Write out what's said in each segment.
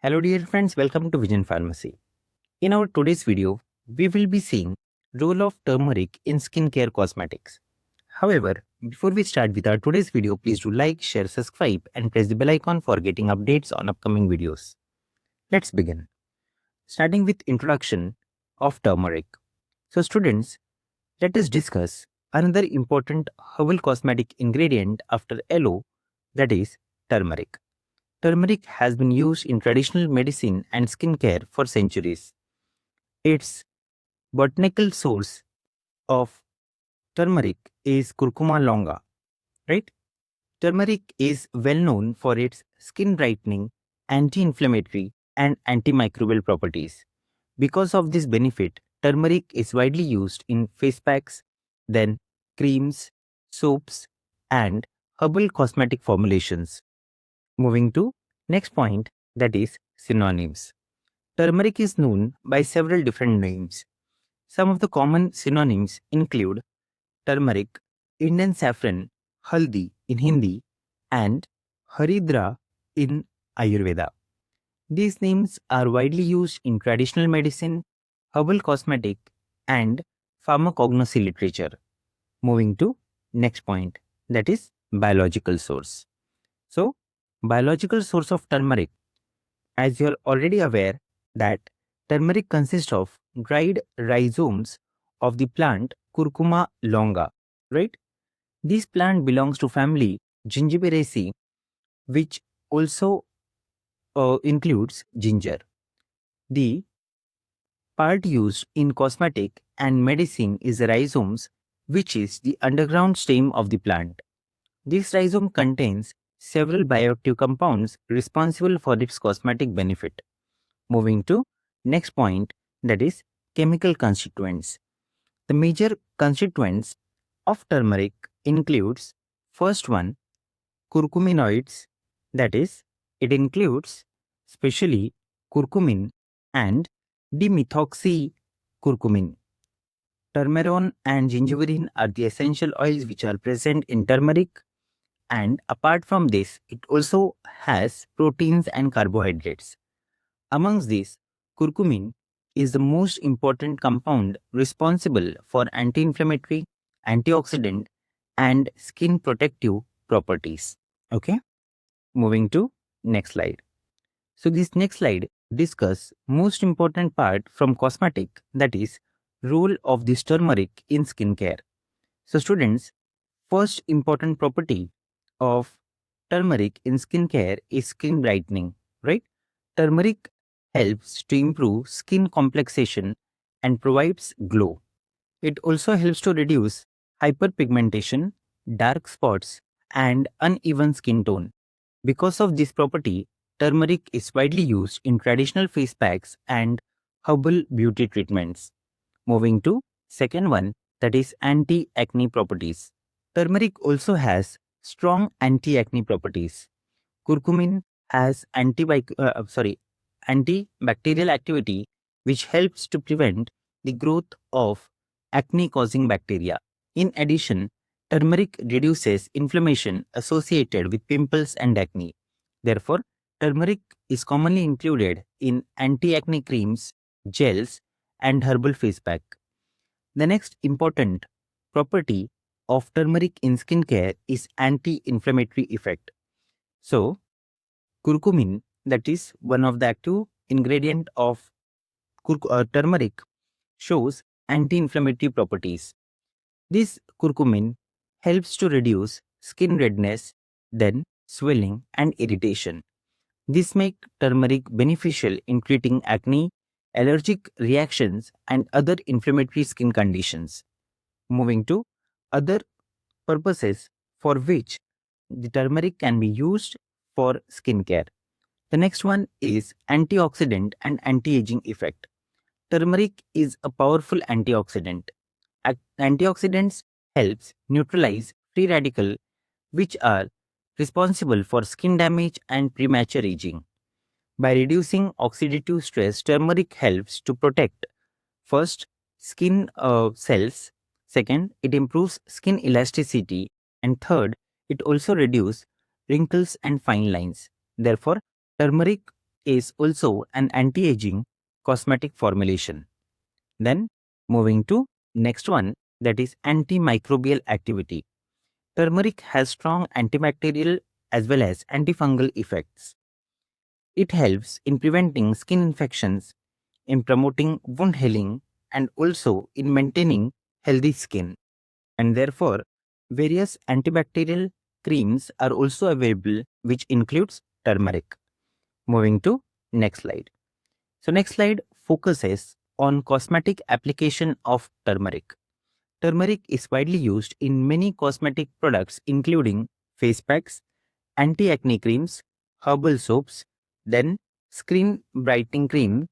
Hello dear friends, welcome to Vision Pharmacy. In our today's video, we will be seeing role of turmeric in skincare cosmetics. However, before we start with our today's video, please do like, share, subscribe and press the bell icon for getting updates on upcoming videos. Let's begin. Starting with introduction of turmeric. So students, let us discuss another important herbal cosmetic ingredient after yellow, that is turmeric. Turmeric has been used in traditional medicine and skincare for centuries. Its botanical source of turmeric is Curcuma longa, right? Turmeric is well known for its skin brightening, anti-inflammatory, and antimicrobial properties. Because of this benefit, turmeric is widely used in face packs, then creams, soaps, and herbal cosmetic formulations. Moving to next point, that is synonyms. Turmeric is known by several different names. Some of the common synonyms include turmeric, Indian saffron, haldi in Hindi, and haridra in Ayurveda. These names are widely used in traditional medicine, herbal cosmetic, and pharmacognosy literature. Moving to next point, that is biological source. So, biological source of turmeric, as you are already aware that turmeric consists of dried rhizomes of the plant Curcuma longa, right? This plant belongs to family Gingiberaceae, which also includes ginger. The part used in cosmetic and medicine is the rhizomes, which is the underground stem of the plant. This rhizome contains several bioactive compounds responsible for its cosmetic benefit. Moving to next point, that is chemical constituents. The major constituents of turmeric includes first one, curcuminoids, that is it includes specially curcumin and dimethoxycurcumin. Turmeron and gingiberine are the essential oils which are present in turmeric, and apart from this it also has proteins and carbohydrates. Amongst these, curcumin is the most important compound responsible for anti-inflammatory, antioxidant, and skin protective properties. Okay, moving to next slide. So this next slide discuss most important part from cosmetic, that is role of this turmeric in skincare. So students, first important property of turmeric in skincare is skin brightening, right? Turmeric helps to improve skin complexation and provides glow. It also helps to reduce hyperpigmentation, dark spots, and uneven skin tone. Because of this property, turmeric is widely used in traditional face packs and herbal beauty treatments. Moving to second one, that is anti-acne properties. Turmeric also has strong anti-acne properties. Curcumin has antibacterial activity which helps to prevent the growth of acne-causing bacteria. In addition, turmeric reduces inflammation associated with pimples and acne. Therefore, turmeric is commonly included in anti-acne creams, gels, and herbal face pack. The next important property of turmeric in skincare is anti-inflammatory effect. So, curcumin, that is one of the active ingredient of turmeric, shows anti-inflammatory properties. This curcumin helps to reduce skin redness, then swelling and irritation. This makes turmeric beneficial in treating acne, allergic reactions, and other inflammatory skin conditions. Moving to other purposes for which the turmeric can be used for skincare. The next one is antioxidant and anti-aging effect. Turmeric is a powerful antioxidant. Antioxidants helps neutralize free radical which are responsible for skin damage and premature aging. By reducing oxidative stress, turmeric helps to protect first skin cells, second it improves skin elasticity, and third it also reduces wrinkles and fine lines. Therefore, turmeric is also an anti-aging cosmetic formulation. Then moving to next one, that is antimicrobial activity. Turmeric has strong antibacterial as well as antifungal effects. It helps in preventing skin infections, in promoting wound healing, and also in maintaining healthy skin. And therefore, various antibacterial creams are also available, which includes turmeric. Moving to next slide. So next slide focuses on cosmetic application of turmeric. Turmeric is widely used in many cosmetic products including face packs, anti-acne creams, herbal soaps, then skin brightening cream,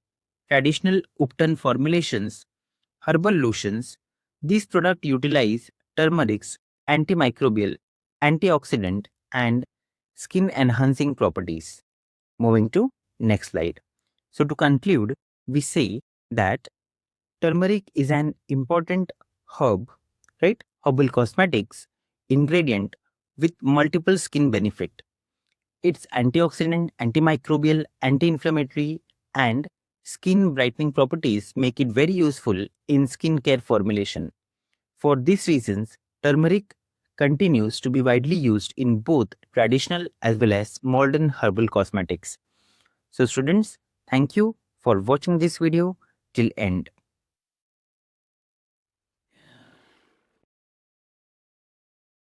traditional ubtan formulations, herbal lotions. These products utilize turmeric's antimicrobial, antioxidant and skin enhancing properties. Moving to next slide. So to conclude, we say that turmeric is an important herb, right? Herbal cosmetics ingredient with multiple skin benefit. Its antioxidant, antimicrobial, anti-inflammatory, and skin brightening properties make it very useful in skincare formulation. For these reasons, turmeric continues to be widely used in both traditional as well as modern herbal cosmetics. So students, thank you for watching this video till end.